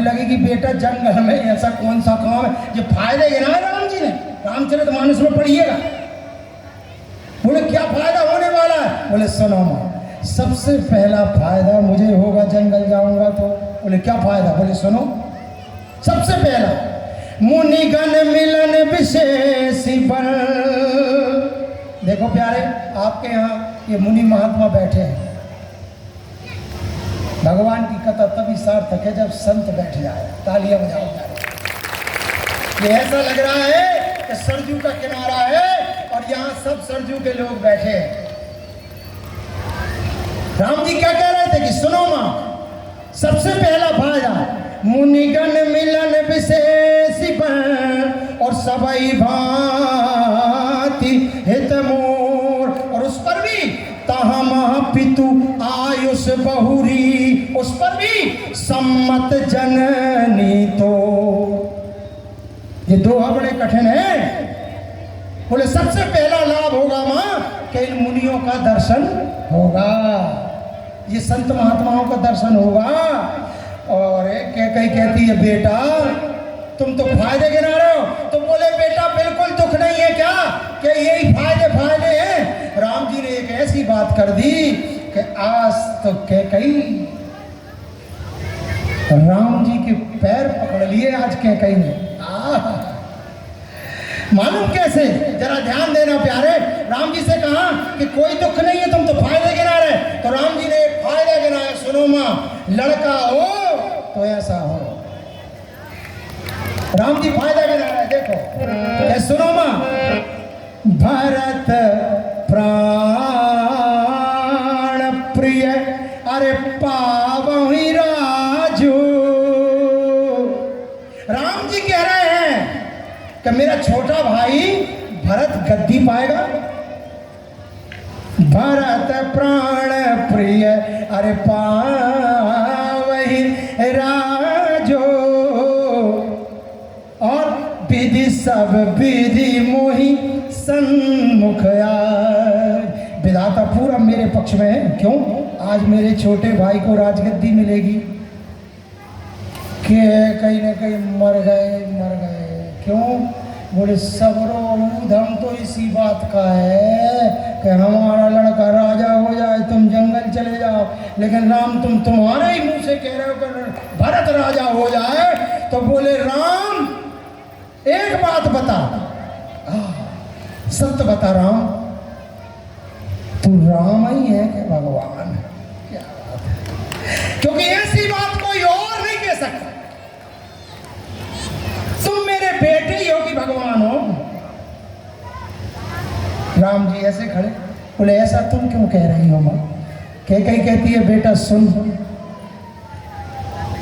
लगे कि बेटा जंगल में ऐसा कौन सा काम है जो फायदे गिनाए राम जी ने। रामचरितमानस में पढ़िएगा। बोले क्या फायदा होने वाला है? बोले सुनो माँ, सबसे पहला फायदा मुझे होगा जंगल जाऊंगा तो। बोले क्या फायदा? बोले सुनो, सबसे पहला मुनिगण मिलन विशेष बल। देखो प्यारे, आपके यहाँ ये मुनि महात्मा बैठे हैं। भगवान की कथा तभी सार्थक है जब संत बैठ जाए। तालियां बजाओ प्यारे। ये ऐसा लग रहा है कि सरजू का किनारा है और यहाँ सब सरजू के लोग बैठे हैं। राम जी क्या कह रहे थे कि सुनो मां, सबसे पहला फायदा मुनिगण मिलन विशेष बल और सबई भांति हित मोर। और उस पर भी तहम पितु आयुष बहुरी, उस पर भी सम्मत जननी। तो ये दोहा बड़े कठिन है। बोले सबसे पहला लाभ होगा मां कि इन मुनियों का दर्शन होगा, ये संत महात्माओं का दर्शन होगा। और कहीं कहती है बेटा तुम तो फायदे गिना रहे हो। तो बोले बेटा बिल्कुल दुख नहीं है क्या कि यही फायदे हैं। राम जी ने एक ऐसी बात कर दी कि आज तो कहीं राम जी के पैर पकड़ लिए आज कहीं ने। मालूम कैसे? जरा ध्यान देना प्यारे। राम जी से कहा कि कोई दुख नहीं है, तुम तो फायदे गिना रहे। तो राम जी ने एक फायदा गिनाया। सुनो मां, लड़का हो तो ऐसा हो। राम जी फायदा गिना रहे, देखो। सुनो मां, भरत प्राण प्रिय अरे पावहि राजू। राम जी कह रहे हैं कि मेरा छोटा भाई भरत गद्दी पाएगा। भरत प्राण प्रिय अरे पावहि राजो और विधि सब विधि मोहि सन्मुख आए। विधाता पूरा मेरे पक्ष में है। क्यों? आज मेरे छोटे भाई को राजगद्दी मिलेगी। कि कहीं ना कहीं मर गए। क्यों? बोले सबरो धम तो इसी बात का है कि हमारा लड़का राजा हो जाए, तुम जंगल चले जाओ। लेकिन राम तुम तुम्हारे ही मुंह से कह रहे हो कि भरत राजा हो जाए। तो बोले राम एक बात बता, सत्य बता राम, तू राम ही है कि भगवान? क्या बात है, क्योंकि ऐसी बात कोई और नहीं कह सकता। तुम मेरे बेटे ही हो कि भगवान हो? राम जी ऐसे खड़े। बोले ऐसा तुम क्यों कह रही हो मां? कहीं कहती है बेटा सुन,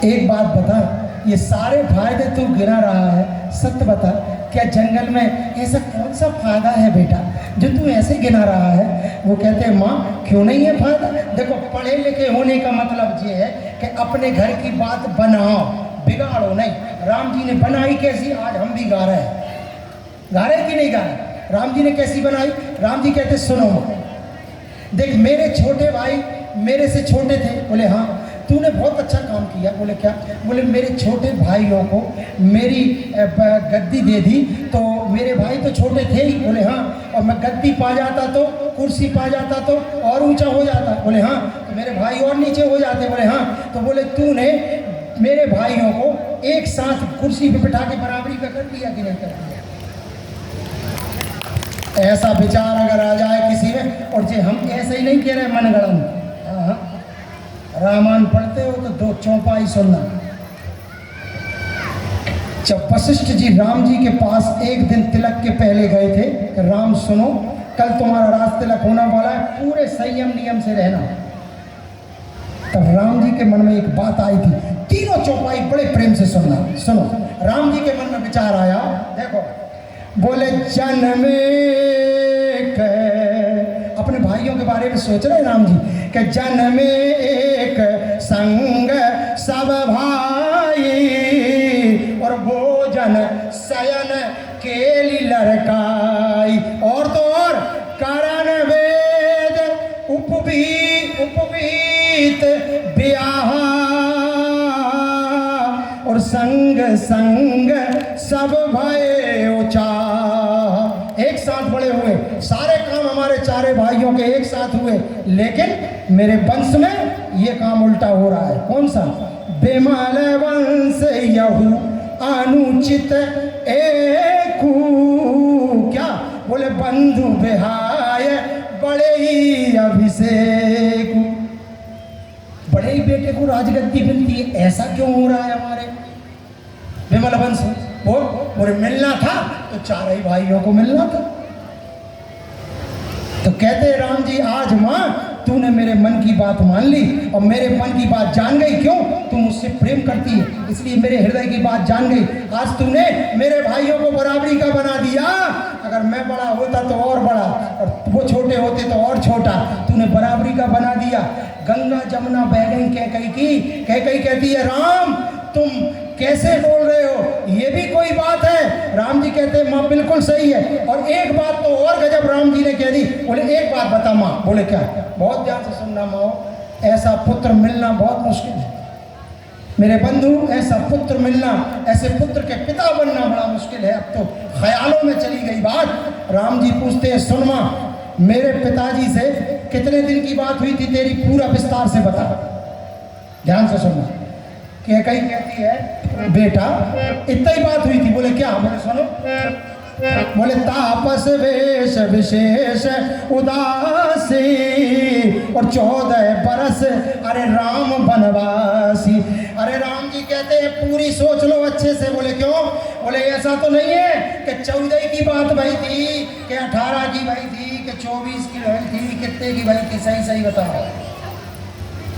एक बात बता, ये सारे फायदे तू गिना रहा है, सत्य बता, क्या जंगल में ऐसा कौन सा फायदा है बेटा जो तू ऐसे गिना रहा है? वो कहते हैं माँ क्यों नहीं है फायदा? देखो पढ़े लिखे होने का मतलब ये है कि अपने घर की बात बनाओ, बिगाड़ो नहीं। राम जी ने बनाई कैसी? आज हम भी गा रहे हैं कि नहीं गा रहे? राम जी ने कैसी बनाई? राम जी कहते सुनो देख, मेरे छोटे भाई मेरे से छोटे थे। बोले हाँ, तूने बहुत अच्छा काम किया। बोले क्या? बोले मेरे छोटे भाइयों को मेरी गद्दी दे दी तो मेरे भाई तो छोटे थे ही। बोले हाँ, और मैं गद्दी पा जाता तो, कुर्सी पा जाता तो और ऊंचा हो जाता। बोले हाँ, तो मेरे भाई और नीचे हो जाते। बोले हाँ, तो बोले तूने मेरे भाइयों को एक साथ कुर्सी पे बिठा के बराबरी का कर दिया कि नहीं कर दिया? ऐसा विचार अगर आ जाए किसी में, और जे हम ऐसे ही नहीं कह रहे मनगढ़ंत, रामायण पढ़ते हो तो दो चौपाई सुनना। जब वशिष्ठ जी राम जी के पास एक दिन तिलक के पहले गए थे कि राम सुनो, कल तुम्हारा राज तिलक होने वाला है, पूरे संयम नियम से रहना। तब राम जी के मन में एक बात आई थी, तीनों चौपाई बड़े प्रेम से सुनना। सुनो, राम जी के मन में विचार आया, देखो, बोले जन्मे अपने भाइयों के बारे में सोच रहे राम जी कि जन्मे एक संग सब भाई और भोजन शयन केली लड़काई। और तो और करण वेद उपवीत ब्याह और और संग संग सब भय ऊंचा। एक साथ बड़े हुए, सारे काम हमारे चारे भाइयों के एक साथ हुए, लेकिन मेरे वंश में ये काम उल्टा हो रहा है। कौन सा? बेमल वंश यहू अनुचित एकू। क्या बोले? बंधु बिहाय बड़े ही अभिषेक। बड़े ही बेटे को राजगद्दी मिलती है, ऐसा क्यों हो रहा है हमारे विमल वंश? बोले मिलना था तो चार ही भाइयों को मिलना था। तो कहते राम जी, आज माँ तूने मेरे मन की बात मान ली और मेरे मन की बात जान गई। क्यों? तू मुझसे प्रेम करती है, इसलिए मेरे हृदय की बात जान गई। आज तूने मेरे भाइयों को बराबरी का बना दिया। अगर मैं बड़ा होता तो और बड़ा, और वो छोटे होते तो और छोटा। तूने बराबरी का बना दिया। गंगा जमुना बह गई कैकई की। कैकई कहती है, राम तुम कैसे बोल रहे हो? ये भी कोई बात है? राम जी कहते हैं, माँ बिल्कुल सही है। और एक बात तो और गजब राम जी ने कह दी। बोले एक बात बता माँ। बोले क्या? बहुत ध्यान से सुनना माँ, ऐसा पुत्र मिलना बहुत मुश्किल है मेरे बंधु। ऐसा पुत्र मिलना, ऐसे पुत्र के पिता बनना बड़ा मुश्किल है। अब तो ख्यालों में चली गई बात। राम जी पूछते हैं, सुन माँ, मेरे पिताजी से कितने दिन की बात हुई थी तेरी? पूरा विस्तार से बता, ध्यान से सुनना। कैकई कहती है, बेटा इतना ही बात हुई थी। बोले क्या? बोले सुनो। बोले तापस वेश विशेष उदासी और 14 बरस अरे राम बनवासी। अरे राम जी कहते हैं, पूरी सोच लो अच्छे से। बोले क्यों? बोले ऐसा तो नहीं है कि 14 की बात भई थी, कि 18 की भई थी, कि 24 की भई थी, कितने की भई थी? सही सही बताओ,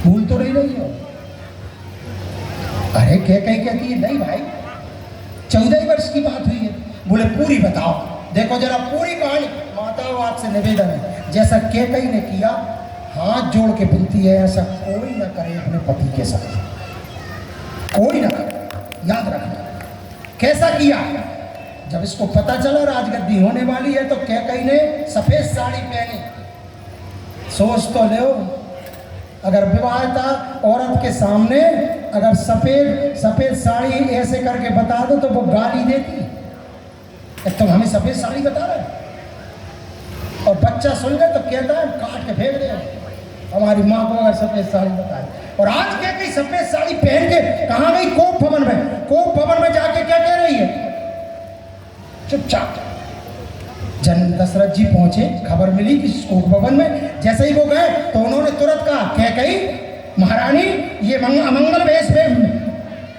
भूल तो नहीं रही हो? अरे कैकई कहती है, नहीं भाई 14 वर्ष की बात हुई है। बोले पूरी बताओ। देखो जरा पूरी कहानी। मातावाद से निवेदन है, जैसा कैकई ने किया, हाथ जोड़ के विनती है, ऐसा कोई ना करे अपने पति के साथ, कोई ना करे। याद रखना कैसा किया। जब इसको पता चला राजगद्दी होने वाली है, तो कैकई ने सफेद साड़ी पहनी। सोच तो लो, अगर विवाहिता औरत के सामने अगर सफेद साड़ी ऐसे करके बता दो तो वो गाली देती। तुम हमें सफेद साड़ी बता रहे हो? और बच्चा सुन ले तो कहता है काट के फेंक दे हमारी माँ को अगर सफेद साड़ी बताए। और आज क्या कहीं सफेद साड़ी पहन के कहाँ गई? कोप भवन में। कोप भवन में जाके क्या कह रही है? चुपचाप। जन दशरथ जी पहुंचे, खबर मिली कि कोप भवन में। जैसे ही वो गए तो उन्होंने तुरंत कहा, कैकई महारानी ये अमंगल वेश में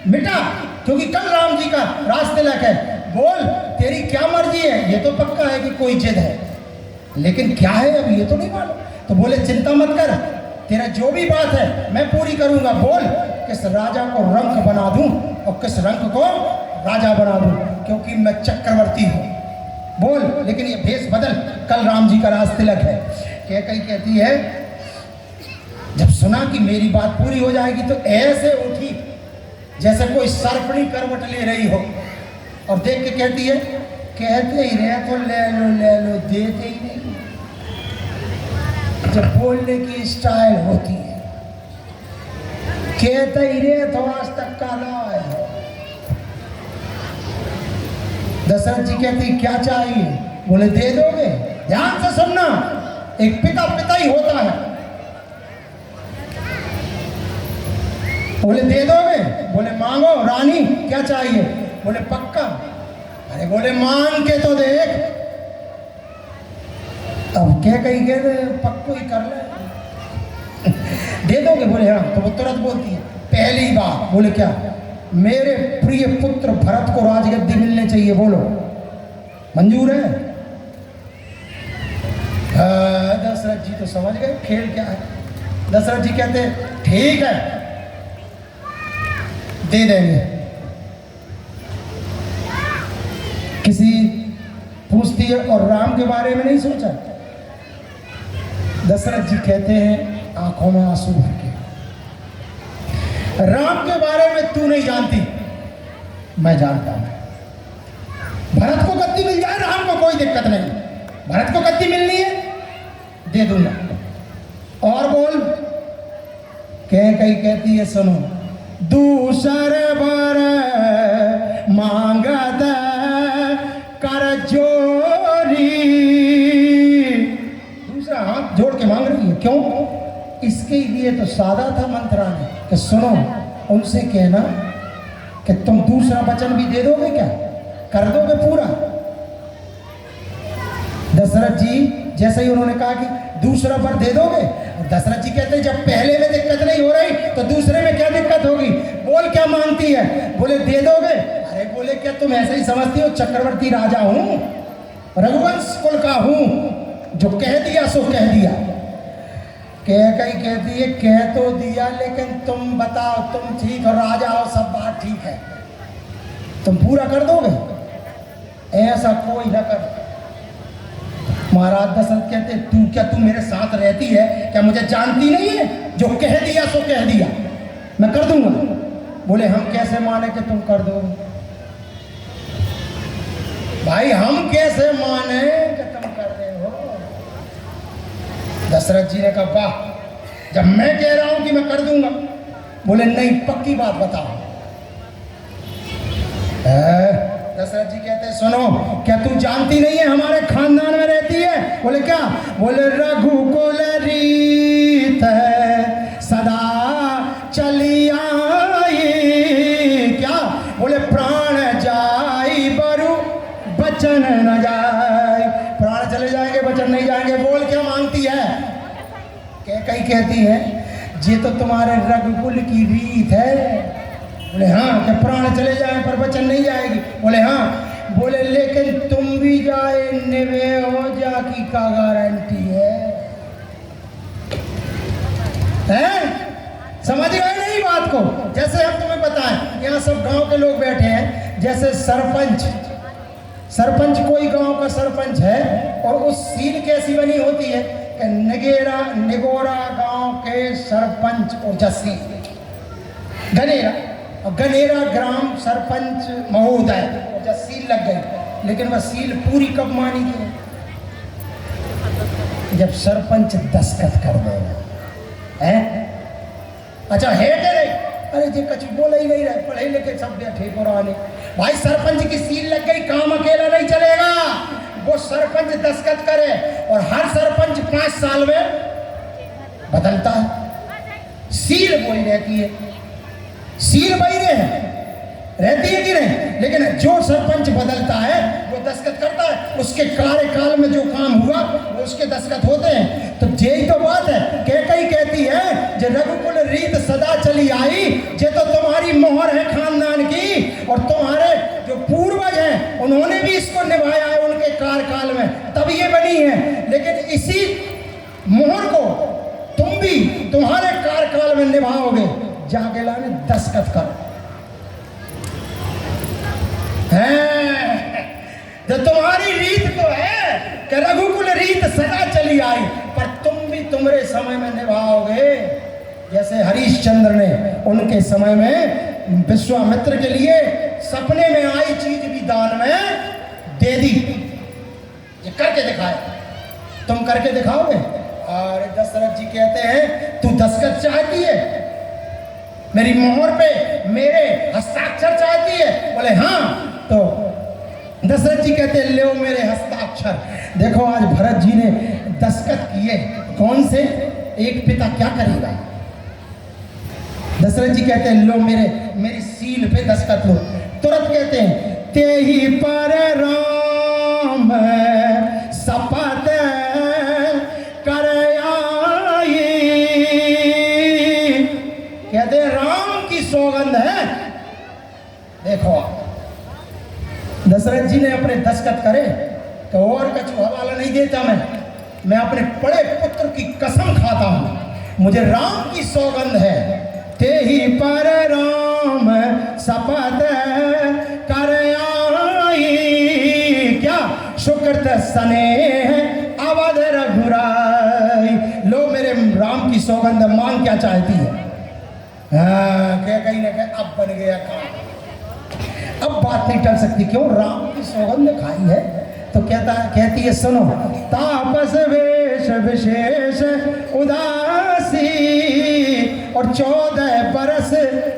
मिटा, क्योंकि कल राम जी का राज तिलक है। बोल तेरी क्या मर्जी है? ये तो पक्का है कि कोई जिद है, लेकिन क्या है अब ये तो नहीं मालूम। तो बोले चिंता मत कर, तेरा जो भी बात है मैं पूरी करूंगा। बोल किस राजा को रंक बना दूं और किस रंक को राजा बना दूं, क्योंकि मैं चक्रवर्ती हूं। बोल, लेकिन ये भेष बदल, कल राम जी का राज तिलक है। कैकई कहती है, जब सुना कि मेरी बात पूरी हो जाएगी तो ऐसे उठी जैसे कोई सर्पणी करवट ले रही हो, और देख के कहती है, कहते ही रहे तो ले लो, देते ही नहीं। जब बोलने की स्टाइल होती है, कहते ही रहे तो आज तक का ला है। दशरथ जी कहते क्या चाहिए? बोले दे दोगे? ध्यान से सुनना, एक पिता ही होता है। बोले दे दोगे? बोले मांगो रानी, क्या चाहिए? बोले पक्का। अरे बोले मांग के तो देख। अब क्या कही गए, पक्को ही कर ले। दे दोगे? बोले हाँ। तो वो तुरंत बोलती है, पहली बात। बोले क्या? मेरे प्रिय पुत्र भरत को राजगद्दी मिलने चाहिए। बोलो मंजूर है? दशरथ जी तो समझ गए खेल क्या है। दशरथ जी कहते ठीक है, दे देंगे। किसी पूछती है और राम के बारे में नहीं सोचा? दशरथ जी कहते हैं आंखों में आंसू भर के, राम के बारे में तू नहीं जानती, मैं जानता हूं। भरत को गद्दी मिल जाए, राम को कोई दिक्कत नहीं। भरत को गद्दी मिलनी है, दे दूंगा। और बोल। कैकई कहती है सुनो, दूसर बार ही लिए तो सादा था मंत्रालय कि सुनो उनसे कहना कि तुम दूसरा वचन भी दे दोगे, क्या कर दोगे पूरा। दशरथ जी जैसे ही उन्होंने कहा कि दूसरा वर दे दोगे, दशरथ जी कहते जब पहले में दिक्कत नहीं हो रही तो दूसरे में क्या दिक्कत होगी, बोल क्या मांगती है। बोले दे दोगे। अरे बोले क्या तुम ऐसे ही समझती हो चक्रवर्ती राजा हूं, रघुवंश कुल का हूं, जो कह दिया सो कह दिया। कही कहती है कह तो दिया लेकिन तुम बताओ, तुम ठीक हो, राजा हो, सब बात ठीक है, तुम पूरा कर दोगे। ऐसा कोई ना कर। महाराज दशरथ कहते तू मेरे साथ रहती है क्या, मुझे जानती नहीं है, जो कह दिया सो कह दिया, मैं कर दूंगा। बोले हम कैसे माने कि तुम कर दोगे, भाई हम कैसे माने कि तुम कर रहे हो। दशरथ जी ने कहा वाह, जब मैं कह रहा हूं कि मैं कर दूंगा। बोले नहीं पक्की बात बताओ। दशरथ जी कहते सुनो, क्या तू जानती नहीं है हमारे खानदान में रहती है। बोले क्या। बोले रघुकुल रीत है सदा चली आई, क्या। बोले प्राण जाई बरु बचन न जाए, प्राण चले जाएंगे बचन नहीं जाएंगे। बोल क्या मांगती है। कई कहती है ये तो तुम्हारे रघुकुल की रीत है। बोले हाँ, कि प्राण चले जाए पर वचन नहीं जाएगी। बोले हाँ। बोले लेकिन तुम भी जाए निवे हो जा की का गारंटी है, समझ गए नहीं बात को। जैसे हम तुम्हें बताएं, यहाँ सब गांव के लोग बैठे हैं, जैसे सरपंच कोई गांव का सरपंच है और उस सील कैसी बनी होती है कि निगोरा गांव के सरपंच ओजस्वी गनेरा, और गनेरा ग्राम सरपंच महोदय, जब सील लग गई। लेकिन वह सील पूरी कब मानी गई, जब सरपंच दस्तखत कर देगा है। अच्छा है कि नहीं। अरे जी कुछ बोला ही नहीं रहे, पढ़े लिखे सब बैठे पुराने। भाई सरपंच की सील लग गई, काम अकेला नहीं चलेगा, वो सरपंच दस्तखत करे। और हर सरपंच 5 साल में बदलता है। सील वही रहती है, सील वही रहती है कि नहीं। लेकिन जो सरपंच बदलता है वो दस्तखत करता है, उसके कार्यकाल में जो काम हुआ वो उसके दस्तखत होते हैं। तो यही तो बात है। कई कहती है जो रघुकुल रीत सदा चली आई, ये तो तुम्हारी मोहर है खानदान की, और तुम्हारे जो पूर्वज हैं उन्होंने भी इसको निभाया है उनके कार्यकाल में, तब ये बनी है। लेकिन इसी मोहर को तुम भी तुम्हारे कार्यकाल में निभाओगे, जाके लाने दस्तखत करो। जो तुम्हारी रीत तो है कि रघुकुल रीत सदा चली आई, पर तुम भी तुम्हारे समय में निभाओगे। जैसे हरिश्चंद्र ने उनके समय में विश्वामित्र के लिए सपने में आई चीज भी दान में दे दी। ये करके दिखाए, तुम करके दिखाओगे। और दशरथ जी कहते हैं तू दस्तखत चाहती है मेरी मोहर पे, मेरे हस्ताक्षर चाहती है। बोले हाँ। तो दशरथ जी कहते हैं ले मेरे हस्ताक्षर। देखो आज भरत जी ने दस्तखत किए, कौन से एक पिता क्या करेगा। दशरथ जी कहते हैं लो मेरी सील पे दस्तखत लो। तुरंत कहते हैं ते ही पर राम शपथ कर आई, कहते राम की सौगंध है। देखो दशरथ जी ने अपने दस्तखत करे तो और कुछ हवाला नहीं देता, मैं अपने बड़े पुत्र की कसम खाता हूं, मुझे राम की सौगंध है। ते ही पर राम शपथ कर आई, क्या सुकृत स्नेह अवध रघुराई। लो मेरे राम की सौगंध, मांग क्या चाहती है। हाँ क्या कहीं ना कहीं अब बन गया काम, अब बात नहीं टल सकती। क्यों राम की सौगंध खाई है तो कहती है सुनो, तापस वेश विशेष उदासी और 14 बरस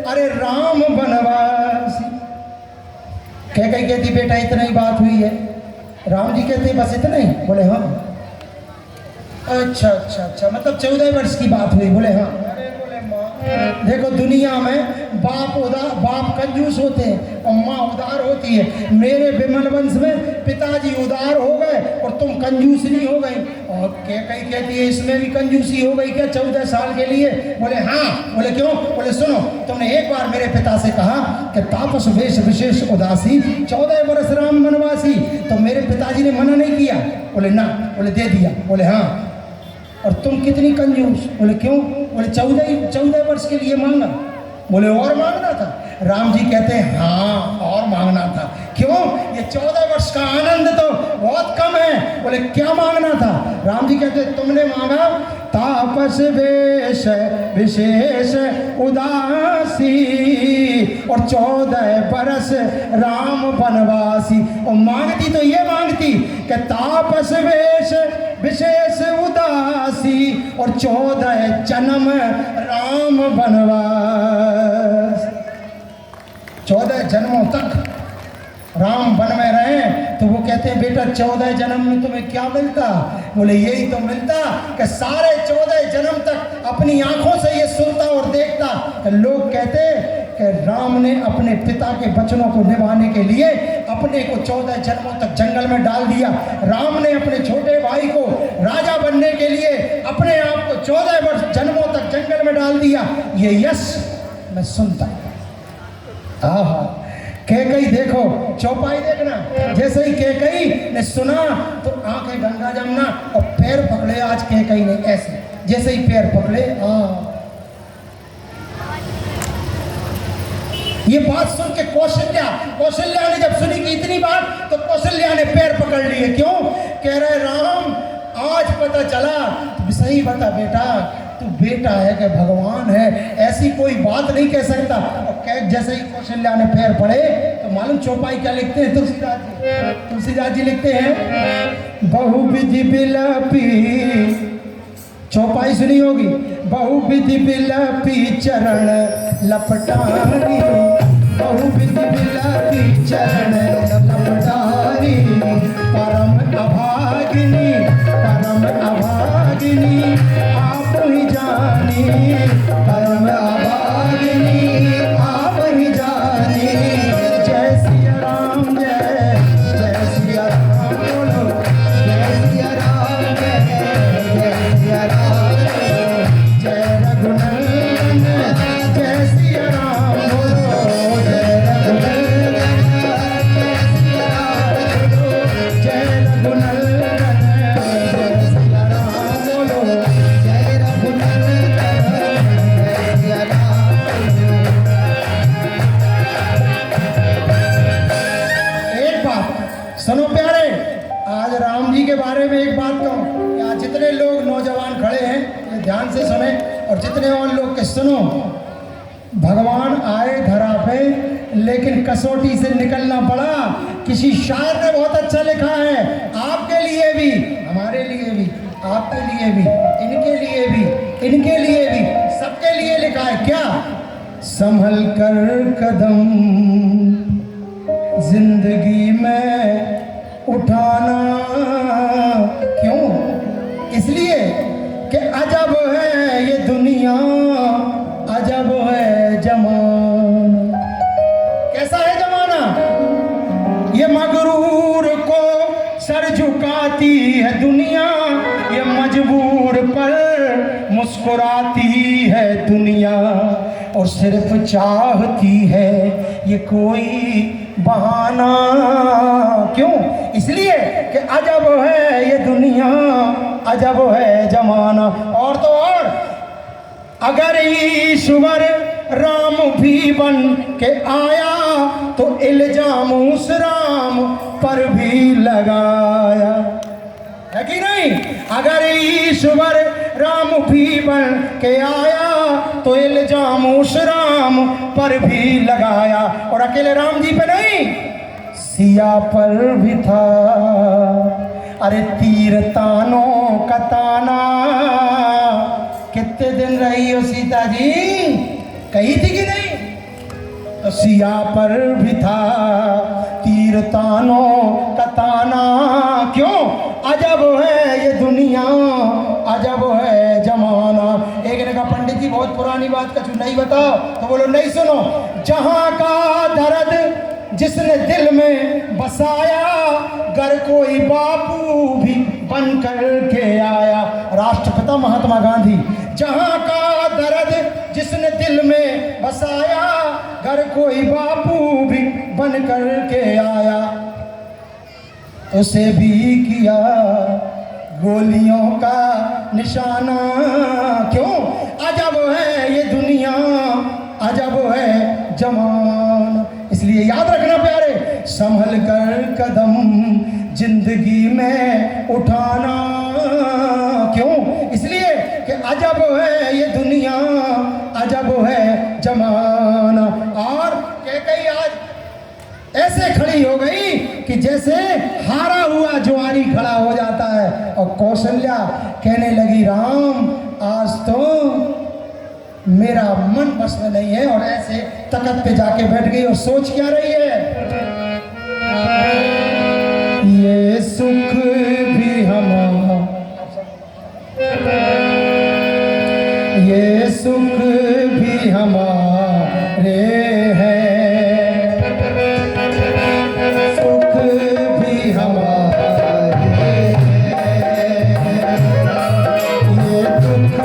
अरे राम बनवासी। कहती बेटा इतना ही बात हुई है। राम जी कहते बस इतना ही। बोले हाँ। अच्छा अच्छा अच्छा, मतलब 14 वर्ष की बात हुई। बोले हाँ। अरे बोले माँ, देखो दुनिया में बाप कंजूस होते हैं और माँ उदार होती है। मेरे विमल वंश में पिताजी उदार हो गए और तुम कंजूस नहीं हो गई। और कई कहती है इसमें भी कंजूसी हो गई क्या 14 साल के लिए? बोले हाँ। बोले क्यों? बोले सुनो, तुमने एक बार मेरे पिता से कहा कि तापस वेश विशेष उदासी 14 वर्ष राम वनवासी, तो मेरे पिताजी ने मना नहीं किया। बोले ना। बोले दे दिया। बोले हाँ। और तुम कितनी कंजूस? बोले क्यों? बोले 14 वर्ष के लिए मांगा। बोले और मांगना था? राम जी कहते हैं हाँ और मांगना था। क्यों? ये 14 वर्ष का आनंद तो बहुत कम है। बोले क्या मांगना था? राम जी कहते हैं तुमने मांगा तापस वेश विशेष उदासी और 14 बरस राम वनवासी। और मांगती तो ये मांगती कि तापस वेश विशेष उदासी और 14 जन्म राम वनवास। 14 जन्मों तक राम वन में रहे। तो वो कहते हैं बेटा 14 जन्म में तुम्हें क्या मिलता? बोले यही तो मिलता कि सारे 14 जन्म तक अपनी आंखों से ये सुनता और देखता कि लोग कहते कि राम ने अपने पिता के वचनों को निभाने के लिए अपने को 14 जन्मों तक जंगल में डाल दिया। राम ने अपने छोटे भाई को राजा बनने के लिए अपने आप को 14 वर्ष जन्मों तक जंगल में डाल दिया। ये यश मैं सुनता। आहा, कैकई देखो, चौपाई देखना, जैसे ही कैकई ने सुना तो आंखें गंगा जमुना और पैर पकड़े आज कैकई ने ऐसे, जैसे ही पैर पकड़े। ये बात सुन के कौशल्या ने जब सुनी कि इतनी बात, तो कौशल्या ने पैर पकड़ लिए। क्यों? कह रहे राम आज पता चला। तो सही बता बेटा, तू बेटा है कि भगवान है, ऐसी कोई बात नहीं कह सकता। और जैसे ही कौशल्या ने पैर पड़े तो मालूम चौपाई क्या लिखते हैं तुलसीदास जी लिखते हैं, बहुविधि बिलपी, चौपाई सुनी होगी, बहुविधि बिलपी चरण लपटारी, बहुविधि बिलपी चरण लपटारी, परम अभागिनी आप ही जानी, परम अभागिनी आप ही जानी। जय सिया राम, जय सिया राम बोलो, जय सिया राम, जय सिया राम, जय रघुनंदन, जय सिया राम बोलो, जय रघुनंदन, जय सिया राम बोलो, जय रघुनंदन, जय सिया राम बोलो, जय रघुनंदन, जय सिया राम। एक बात सुनो प्यारे, आज राम जी के बारे में एक बात कहूँ। यहाँ जितने लोग नौजवान खड़े हैं ये ध्यान से सुने, और जितने और लोग के सुनो। भगवान आए धरा पे, लेकिन कसौटी से निकलना पड़ा। किसी शायर ने बहुत अच्छा लिखा है, आपके लिए भी, हमारे लिए भी, आपके लिए भी, इनके लिए भी, इनके लिए भी, सबके लिए लिखा है। क्या? संभल कर कदम जिंदगी में उठाना। क्यों? इसलिए कि अजब है ये दुनिया, अजब है जमाना। कैसा है जमाना? ये मगरूर को सर झुकाती है दुनिया, ये मजबूर पर मुस्कुराती है दुनिया, और सिर्फ चाहती है ये कोई बहाना। क्यों? इसलिए कि अजब है ये दुनिया, अजब है जमाना। और तो और, अगर ईश्वर राम भी बन के आया तो इल्जाम उस राम पर भी लगाया है कि नहीं? अगर ईश्वर राम भी बन के आया तो इल्जाम उस राम पर भी लगाया। और अकेले राम जी पे नहीं, सिया पर भी था। अरे तीर तानों का ताना, कितने दिन रही हो सीता जी? कही थी कि नहीं? तो सिया पर भी था तीर तानों का ताना। क्यों? अजब है ये दुनिया, बहुत पुरानी बात कछु नहीं बताओ तो बोलो नहीं सुनो। जहां का दर्द जिसने दिल में बसाया, घर कोई बापू भी बन कर के आया। राष्ट्रपिता महात्मा गांधी। जहां का दर्द जिसने दिल में बसाया, घर कोई बापू भी बन कर के आया। उसे भी किया गोलियों का निशाना। क्यों? अजब है ये दुनिया, अजब है जमाना। इसलिए याद रखना प्यारे, संभल कर कदम जिंदगी में उठाना। क्यों? इसलिए कि अजब है ये दुनिया, अजब है जमाना। और कैकेयी आज ऐसे खड़ी हो गई कि जैसे हारा हुआ ज्वारी खड़ा हो जाता है। और कौशल्या कहने लगी राम आज तो मेरा मन बस में नहीं है। और ऐसे तख्त पे जाके बैठ गई और सोच क्या रही है, ये सुख भी हमारा, ये सुख भी हमारे हैं, सुख भी हमारे हैं, ये दुख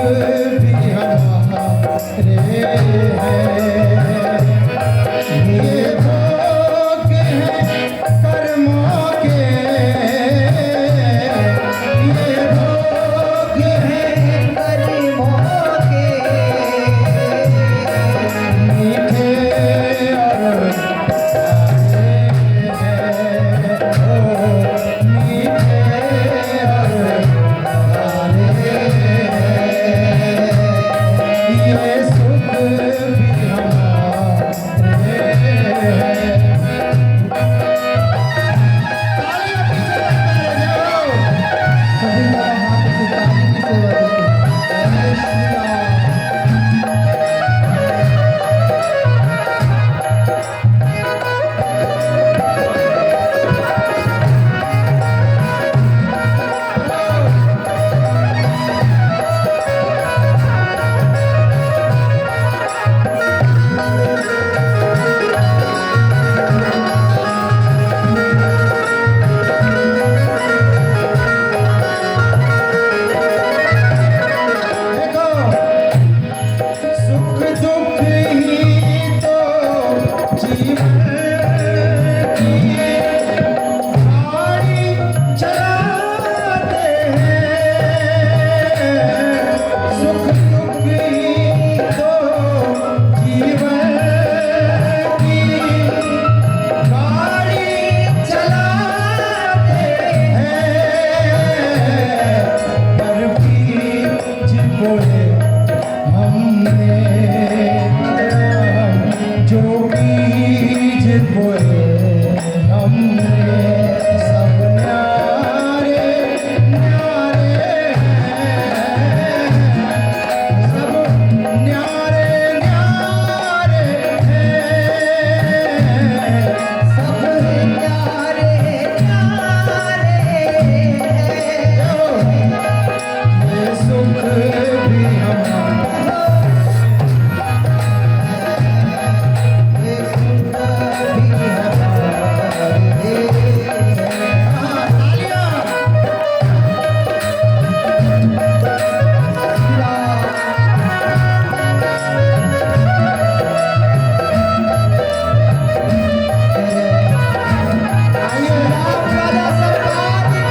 भी हमारे हैं। ये भोग हैं कर्मों के, ये भोग हैं कर्मों के, मीठे और खारे हैं, ओ मीठे और खारे हैं, ये सुख भी हमारे हैं। तालियां पीछे लगते रह जाओ। सभी का हाथ से ताली की सेवा देते हैं। जय श्री राम। देखो, सुख दुख ही तो जीवन की गाड़ी चलाते हैं। सुख दुख ही तो जीवन की गाड़ी चलाते हैं। पर बीच बोले हमने, जो बीज बोए हमने, सब न्यारे न्यारे हैं, सब न्यारे न्यारे हैं, सब प्यारे प्यारे हैं। ये सुख भी हमारा, ये सुख भी हमारे हैं। तालियां। आइए राम राजा सरकार की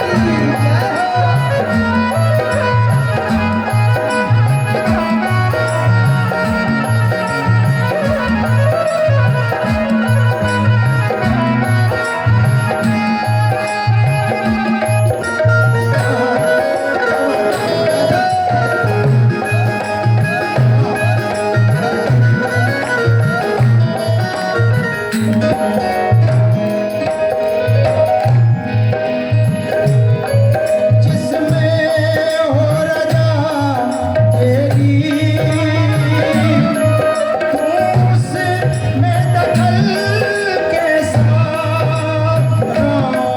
जय हो। जिसमें हो रजा तेरी, उसमें दखल के साथ रहो।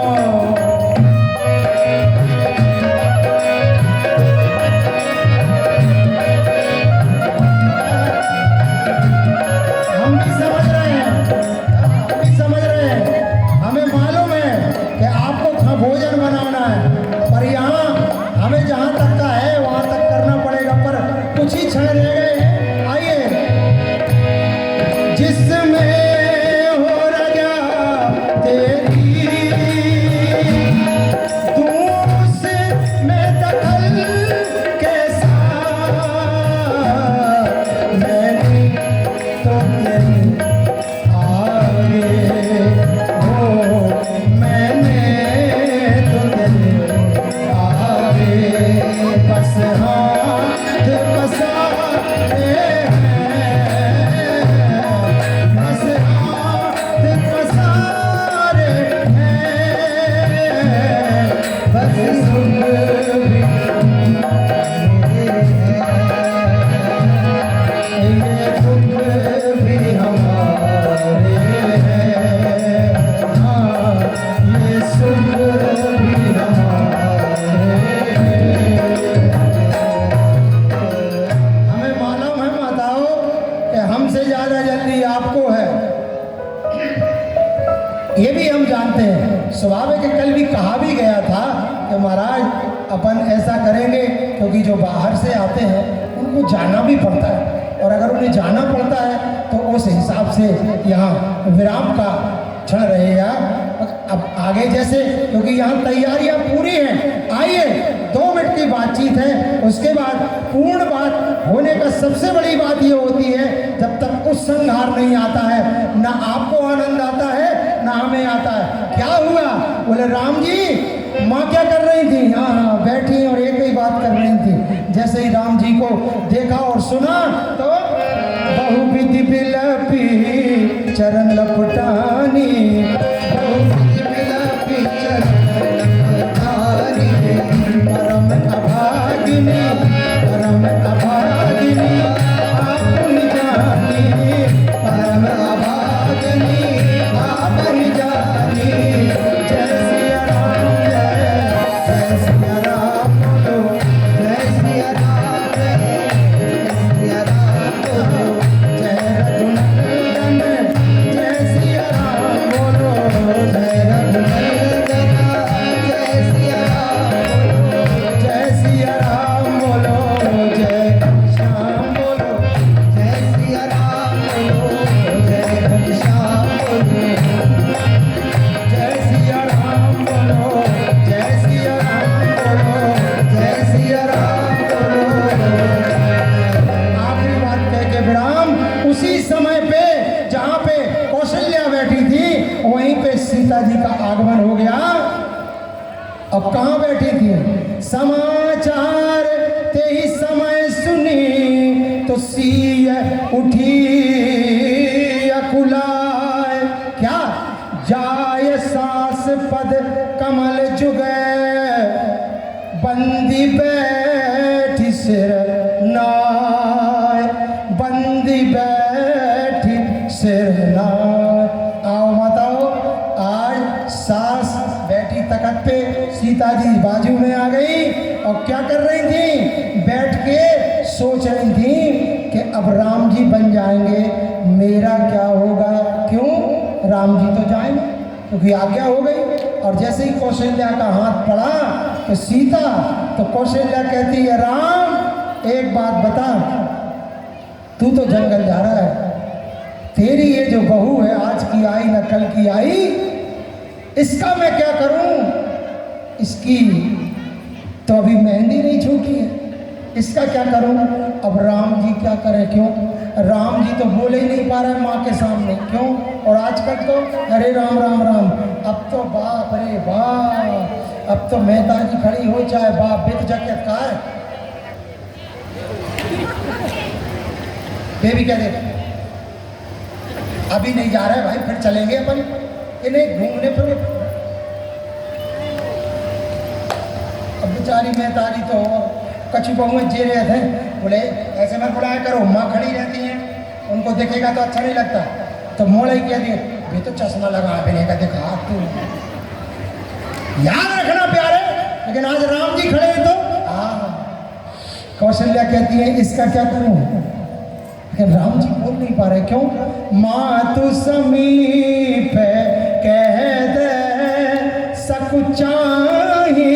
ये भी हम जानते हैं, स्वाभाविक है। कल भी कहा भी गया था कि महाराज अपन ऐसा करेंगे, क्योंकि जो बाहर से आते हैं उनको जाना भी पड़ता है, और अगर उन्हें जाना पड़ता है तो उस हिसाब से यहाँ विराम का क्षण रहेगा। अब आगे जैसे, क्योंकि यहाँ तैयारियां पूरी हैं, आइए 2 मिनट की बातचीत है, उसके बाद पूर्ण बात होने का सबसे बड़ी बात ये होती है, जब तक उस संहार नहीं आता है ना आपको आनंद आता है ना हमें आता है। क्या हुआ? बोले राम जी माँ क्या कर रही थी? हाँ बैठी और एक ही बात कर रही थी। जैसे ही राम जी को देखा और सुना तो बहुविधि बिलपी चरण लपटानी, बहुविधि बिलपी चरण लपटानी, परम अभागिनी, परम अभागिनी आपन जानी, परम अभागिनी आपन जानी। जय सिया राम, जय सिया राम बोलो, जय सिया राम, जय सिया राम बोलो, जय रघुनंदन, जय सिया राम बोलो, जय रघुनंदन, जय सिया राम बोलो, जय सिया राम बोलो, जय श्याम बोलो, जय सिया राम बोलो, जय घनश्याम बोलो, जय सिया राम बोलो, जय सिया राम बोलो, जय सिया राम बोलो। आखिरी बात कह के विराम, उसी समय पे जहाँ पे कौशल्या बैठी थी वहीं पे सीता जी का आगमन हो गया। अब कहाँ बैठी थी? समाचार ते ही समय सुनी तो सीय उठी अकुलाय, क्या जाय सास पद कमल जुगै, बंदी बैठी सिर नाय, बंदी बैठी सिर नाय। आओ माताओ, आज सास बैठी तखत पे, सीता जी बाजू में आ गई और क्या कर रही थी? बैठ के सोच रही थी कि अब राम जी बन जाएंगे, मेरा क्या होगा। क्यों? राम जी तो जाएंगे क्योंकि आज्ञा हो गई। और जैसे ही कौशल्या का हाथ पड़ा तो सीता, तो कौशल्या कहती है राम एक बात बता, तू तो जंगल जा रहा है, तेरी ये जो बहू है आज की आई न कल की आई, इसका मैं क्या करूं? इसकी तो अभी मेहंदी नहीं छूटी है, इसका क्या करूं? अब राम जी क्या करें? क्यों? राम जी तो बोले ही नहीं पा रहे माँ के सामने। क्यों? और आजकल तो अरे राम राम राम, अब तो बाप रे बाप, अब तो मेहता जी खड़ी हो चाहे बाप बित जगत का है। बेबी कह दे अभी नहीं जा रहा है भाई, फिर चलेंगे अपन, इन्हें घूमने फिर। अब बेचारी मेहतारी तो कछु बहु जे रहे थे, बोले ऐसे मत बुलाया करो, माँ खड़ी रहती हैं, उनको देखेगा तो अच्छा नहीं लगता। तो मोड़ ही कह दिए ये तो चश्मा लगा पहने का, देखा तू याद रखना प्यारे, लेकिन आज राम जी खड़े हैं तो कौशल्या कहती है इसका क्या करूं? लेकिन राम जी बोल नहीं पा रहे। क्यों? माँ तू समीप कह दे सकुचाही।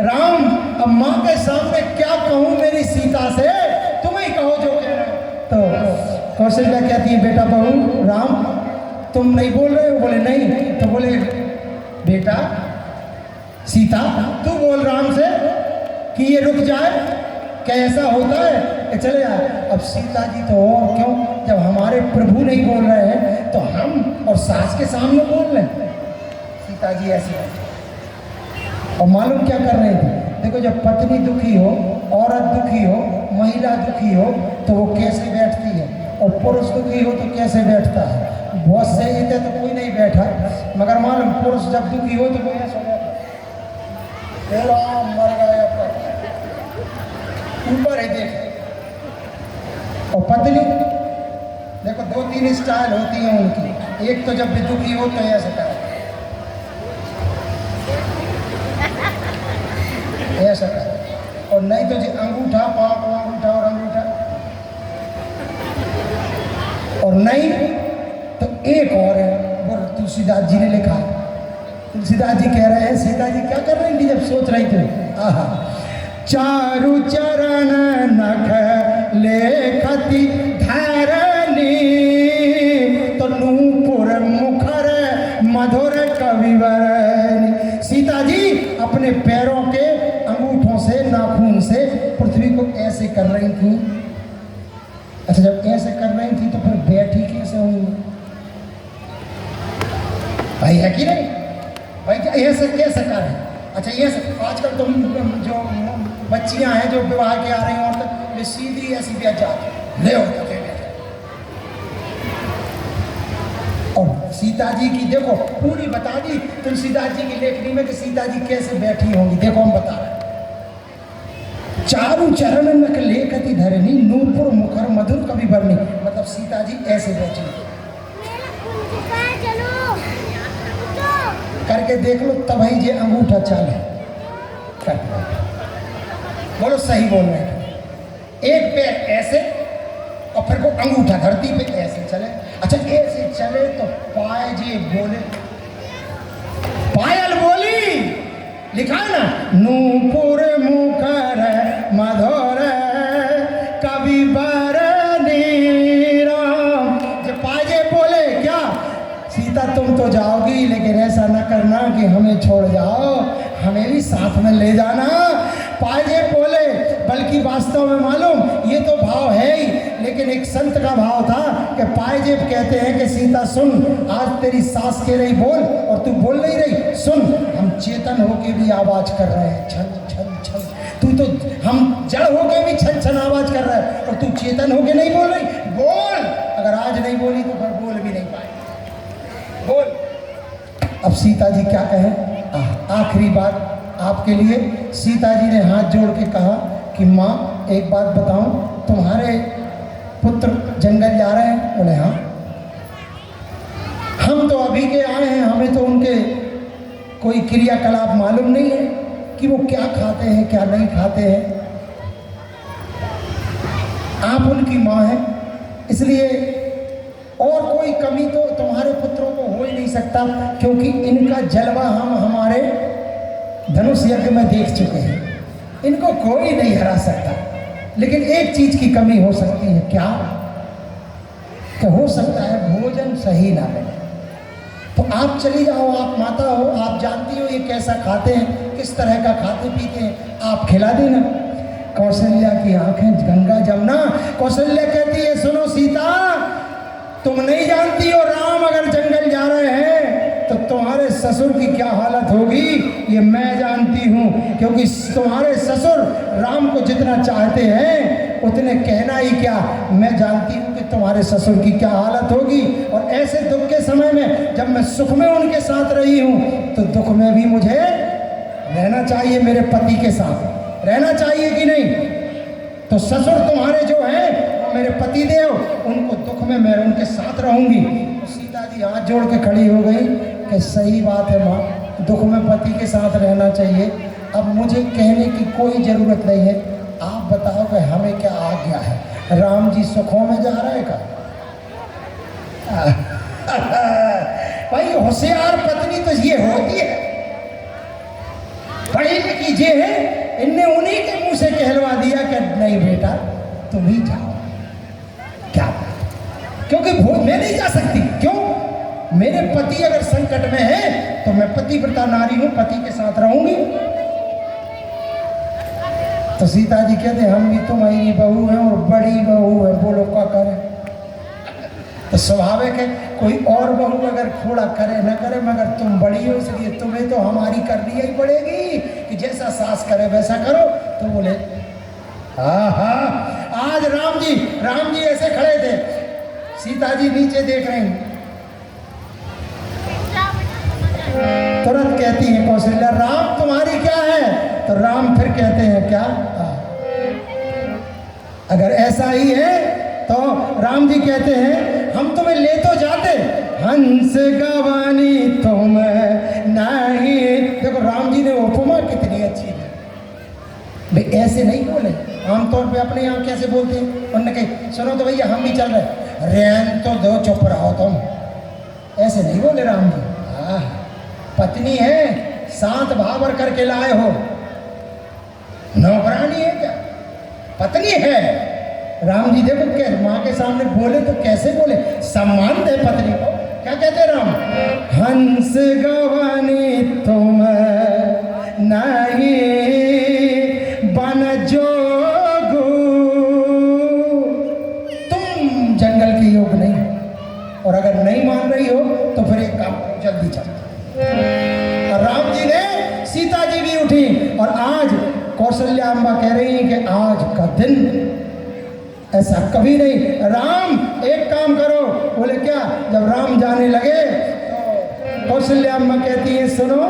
राम अब माँ के सामने क्या कहूं मेरी सीता से, तुम ही कहो जो कह रहे हो। तो कौशल्या कहती है बेटा बहू राम तुम नहीं बोल रहे हो? बोले नहीं। तो बोले बेटा सीता तू बोल राम से कि ये रुक जाए, क्या ऐसा होता है कि चले जाए? अब सीता जी तो और क्यों, जब हमारे प्रभु नहीं बोल रहे हैं तो हम और सास के सामने बोल रहे हैं। सीता जी ऐसी है। और मालूम क्या कर रहे थे? देखो जब पत्नी दुखी हो, औरत दुखी हो, महिला दुखी हो तो वो कैसे बैठती है, और पुरुष दुखी हो तो कैसे बैठता है। बहुत सही थे तो कोई नहीं बैठा, मगर मालूम पुरुष जब दुखी हो तो कोई ऐसा बैठा, मर गया ऊपर है देख। और पत्नी देखो 2-3 स्टाइल होती हैं उनकी। एक तो जब भी दुखी हो तो ऐसे कर, ऐसा कर, और नहीं तो जी अंगूठा पाँव को अंगूठा और अंगूठा, और नहीं तो एक और है, वो तुलसीदास जी ने लिखा। तुलसीदास जी कह रहे हैं सीता जी क्या कर रही थी जब सोच रही थी, आहा, चारु चरण नख लेखति धरनी, तो नूपुर मुखर मधुर कविवरनी। सीता जी अपने पैरों के अंगूठों से, नाखून से पृथ्वी को ऐसे कर रही थी। अच्छा, जब ऐसे कर रही थी तो फिर बैठी कैसे होंगी भाई, है कि नहीं भाई? क्या ऐसे कैसे करें? अच्छा, ये आजकल तुम जो बच्चियां हैं जो विवाह के आ रही हैं औरतें, वे सीधी ऐसी बैठ जाती ले हो, और सीता जी की देखो पूरी बता दी तुलसीदास जी की लेखनी में कि सीता जी कैसे बैठी होंगी। देखो हम बता रहे हैं, चारु चरण नख लेखति धरनी, नूपुर मुखर मधुर कवि बरनी, मतलब सीता जी ऐसे बैठी करके देख लो, तब ही जे अंगूठा चाले करके बोलो, सही बोल रहे हैं। एक पैर ऐसे और फिर वो अंगूठा धरती पे ऐसे चले। अच्छा, ऐसे चले तो पाए जे बोले, पायल बोली, लिखा है ना, नूपुर मुखर मधुर कवि बरनी राम। जब पाजे बोले क्या, सीता तुम तो जाओगी लेकिन ऐसा न करना कि हमें छोड़ जाओ, हमें भी साथ में ले जाना। पाजे बोले, बल्कि वास्तव में मालूम ये तो भाव है ही, लेकिन एक संत का भाव था कि पायजेब कहते हैं कि सीता सुन, आज तेरी सास कह रही बोल और तू बोल नहीं रही, सुन हम चेतन होके भी आवाज कर रहे हैं, छन छन छन, तू तो हम जड़ होके भी छन छन आवाज कर रहा है और तू चेतन होके नहीं बोल रही, बोल। अगर आज नहीं बोली तो फिर बोल भी नहीं पाए, बोल। अब सीता जी क्या कहें, आखिरी बात आपके लिए। सीता जी ने हाथ जोड़ के कहा कि माँ एक बात बताऊं, तुम्हारे पुत्र जंगल जा रहे हैं? बोले हाँ। हम तो अभी के आए हैं, हमें तो उनके कोई क्रियाकलाप मालूम नहीं है कि वो क्या खाते हैं क्या नहीं खाते हैं। आप उनकी माँ हैं, इसलिए और कोई कमी तो तुम्हारे पुत्रों को हो ही नहीं सकता, क्योंकि इनका जलवा हम हमारे धनुष यज्ञ में देख चुके हैं, इनको कोई नहीं हरा सकता। लेकिन एक चीज की कमी हो सकती है, क्या? कि हो सकता है भोजन सही ना बने। तो आप चली जाओ, आप माता हो, आप जानती हो ये कैसा खाते हैं, किस तरह का खाते पीते हैं, आप खिला देना। कौशल्या की आंखें गंगा जमुना। कौशल्या कहती है सुनो सीता, तुम नहीं जानती हो राम अगर जंगल जा रहे हैं तो तुम्हारे ससुर की क्या हालत होगी, ये मैं जानती हूँ, क्योंकि तुम्हारे ससुर राम को जितना चाहते हैं उतने कहना ही क्या, मैं जानती हूँ कि तुम्हारे ससुर की क्या हालत होगी। और ऐसे दुख के समय में जब मैं सुख में उनके साथ रही हूँ तो दुख में भी मुझे रहना चाहिए, मेरे पति के साथ रहना चाहिए कि नहीं। तो ससुर तुम्हारे जो हैं मेरे पति देव, उनको दुख में मैं उनके साथ रहूंगी। तो सीता जी हाथ जोड़ के खड़ी हो गई कि सही बात है माँ, दुख में पति के साथ रहना चाहिए। अब मुझे कहने की कोई ज़रूरत नहीं है, आप बताओ कि हमें क्या आ गया है, राम जी सुखों में जा रहे का? भाई होशियार पत्नी तो ये होती है, पढ़ी लिखी जे है, इनने उन्हीं के मुंह से कहलवा दिया कि नहीं बेटा तुम ही जाओ। क्या? क्योंकि मैं नहीं जा सकती, क्यों? मेरे पति अगर संकट में है तो मैं पतिव्रता नारी हूं, पति के साथ रहूंगी। तो सीता जी कहते हम भी तुम्हारी बहू हैं और बड़ी बहू है, बोलो क्या करें। तो स्वाभाविक है कोई और बहू अगर थोड़ा करे न करे, मगर तुम बड़ी हो इसलिए तुम्हें तो हमारी करनी ही पड़ेगी कि जैसा सास करे वैसा करो। तो बोले हाँ हाँ। आज राम जी ऐसे खड़े थे, सीता जी नीचे देख रही, तुरंत कहती है कौशल्या राम तुम्हारी क्या है? तो राम फिर कहते हैं क्या? अगर ऐसा ही है तो राम जी कहते हैं हम तुम्हें ले तो जाते, हंस गवानी तुम नहीं। देखो राम जी ने उपमा कितनी अच्छी है भाई, ऐसे नहीं बोले, आमतौर पे अपने यहाँ कैसे बोलते हैं। उन्होंने कही सुनो तो भैया हम भी चल रहे, रहन तो दो, चुप रहो तुम, ऐसे नहीं बोले राम जी। पत्नी है, 7 भावर करके लाए हो, नौकरानी है क्या? पत्नी है। राम जी देखो क्या माँ के सामने बोले तो कैसे बोले, सम्मान दे पत्नी को। क्या कहते राम? हंस गवानी तुम नहीं बन जोगु, तुम जंगल के योग नहीं, और अगर नहीं मान रही हो तो फिर एक काम करो, जल्दी चल। और राम जी ने, सीता जी भी उठी, और आज कौशल्या अम्बा कह रही है कि आज का दिन ऐसा कभी नहीं। राम एक काम करो, बोले क्या? जब राम जाने लगे तो कौशल्या अम्मा कहती है सुनो,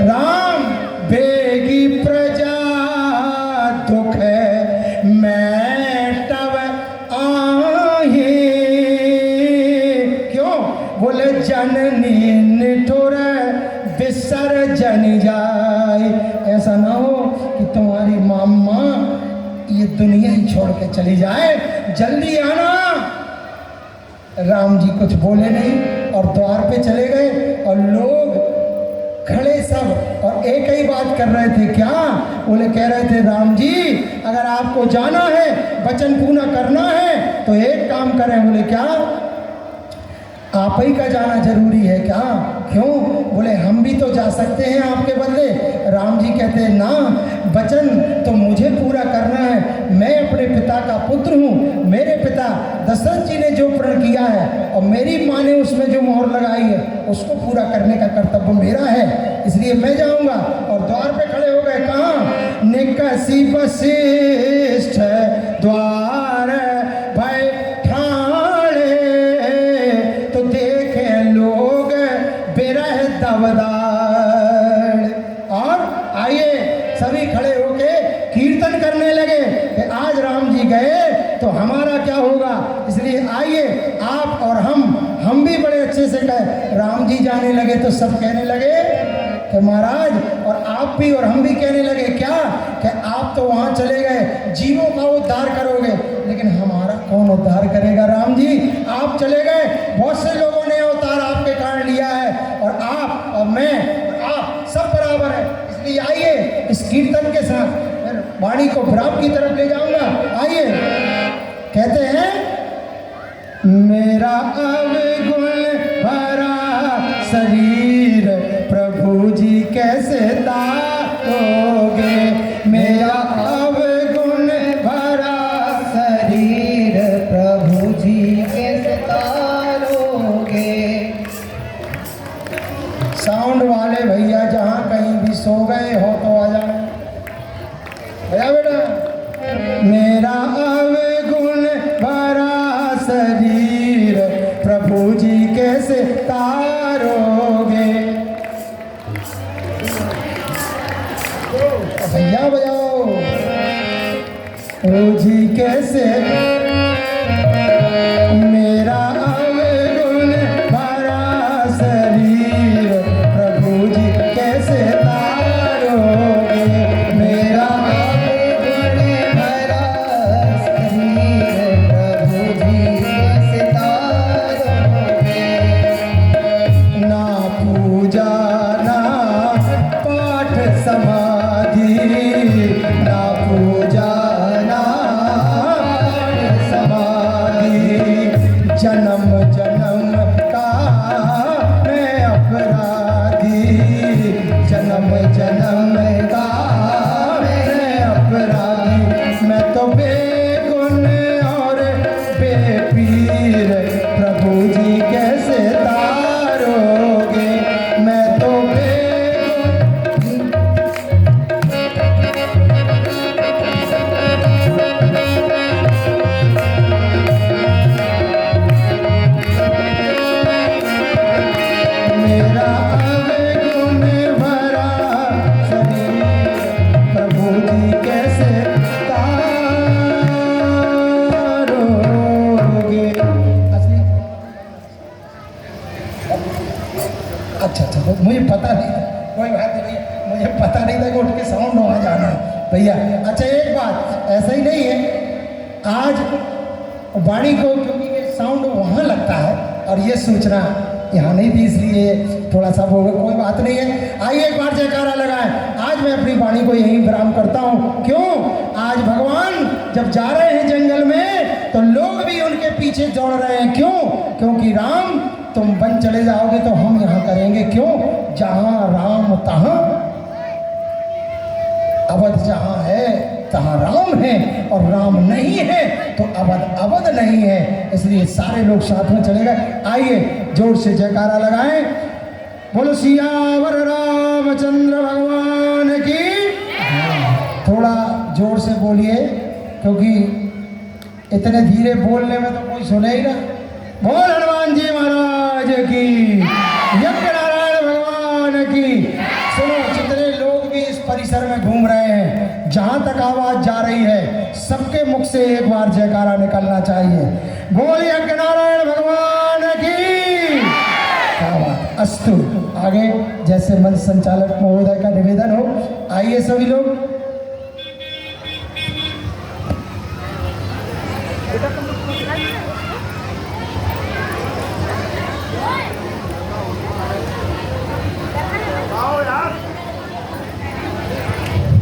राम बेगी प्रजा दुख है मैं तब आही, क्यों? बोले जननी निठुर विसर्जन जाए, ऐसा ना हो कि तुम्हारी मामा ये दुनिया ही छोड़ के चली जाए, जल्दी आना। राम जी कुछ बोले नहीं और द्वार पे चले गए, और लोग खड़े सब और एक ही बात कर रहे थे। क्या? बोले कह रहे थे राम जी अगर आपको जाना है, वचन पूरा करना है तो एक काम करें। बोले क्या? आप ही का जाना जरूरी है क्या? क्यों? बोले हम भी तो जा सकते हैं आपके बदले। राम जी कहते हैं ना, वचन तो मुझे पूरा करना है, मैं अपने पिता का पुत्र हूँ, मेरे पिता दशरथ जी ने जो प्रण किया है और मेरी माँ ने उसमें जो मोहर लगाई है उसको पूरा करने का कर्तव्य मेरा है, इसलिए मैं जाऊँगा। और द्वार पे खड़े हो गए। कहाँ? निकसी वशिष्ठ द्वार भय ठाणे, तो देखे लोग बिरह दवदार। और आइए सभी खड़े होके कीर्तन करने लगे कि आज राम जी गए तो हमारा क्या होगा, इसलिए आइए आप और हम भी बड़े अच्छे से कहे। राम जी जाने लगे तो सब कहने लगे कि महाराज, और आप भी और हम भी कहने लगे क्या कि आप तो वहाँ चले गए, जीवों का उद्धार करोगे, लेकिन हमारा कौन उद्धार करेगा? राम जी आप चले गए, बहुत से लोगों ने अवतार आपके कारण लिया है, और आप और मैं और आप सब बराबर है, इसलिए आइए इस कीर्तन के साथ फिर वाणी को विराम की तरफ ले जाऊंगा। आइए कहते हैं, मेरा अवगुण भरा शरीर प्रभु जी कैसे तारोगे, मेरा अवगुण भरा शरीर प्रभु जी कैसे तारोगे। साउंड वाले भैया जहाँ कहीं भी सो गए हो तो आ जाए भैया बेटा। मेरा अवगुण भरा शरीर प्रभु जी कैसे तारोगे। भैया बजाओ। प्रभु जी कैसे, मेरा अवगुण भरा शरीर प्रभु जी कैसे तारोगे, मेरा अवगुण भरा शरीर प्रभु जी कैसे तारोगे। ना पूजा ना पाठ समाधि, ना पूजा ना पाठ समाधि, जन्म जन्म का मैं अपराधी, जन्म जन्म का मैं अपराधी, मैं तो बेगुन और बेपीर प्रभु जी कैसे तारोगे, मैं तो बेगुन। मेरा अवगुण भरा शरीर प्रभु जी कैसे तारोगे। असली अच्छा मुझे पता नहीं था, कोई बात नहीं भैया, मुझे पता नहीं था कि उठ के साउंड वहाँ जाना है भैया। अच्छा एक बात ऐसा ही नहीं है, आज वाणी को क्योंकि ये साउंड वहाँ लगता है और और ये सूचना यहाँ नहीं थी, इसलिए थोड़ा सा वो कोई बात नहीं है। आइए एक बार जयकारा लगाएं। आज मैं अपनी वाणी को यहीं विराम करता हूँ। क्यों? आज भगवान जब जा रहे हैं जंगल में तो लोग भी उनके पीछे दौड़ रहे हैं। क्यों? क्योंकि राम, तुम वन चले जाओगे तो हम यहाँ करेंगे। क्यों? जहाँ राम तहाँ अवध, जहाँ है तहाँ राम है, और राम नहीं है तो अवध अवध नहीं है। इसलिए सारे लोग साथ में चले गए। आइए जोर से जयकारा लगाएं। बोलो सियावर रामचंद्र भगवान की। थोड़ा जोर से बोलिए, क्योंकि इतने धीरे बोलने में तो कोई सुने ही ना। बोल हनुमान जी महाराज की, यज्ञ नारायण भगवान की। सुनो, जितने लोग भी इस परिसर में घूम रहे हैं, जहां तक आवाज जा रही है, सबके मुख से एक बार जयकारा निकलना चाहिए। बोल यज्ञ नारायण भगवान की। क्या बात, अस्तु। आगे जैसे मंच संचालक महोदय का निवेदन हो, आइए सभी लोग।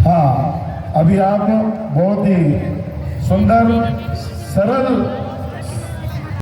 हाँ, अभी आप बहुत ही सुंदर सरल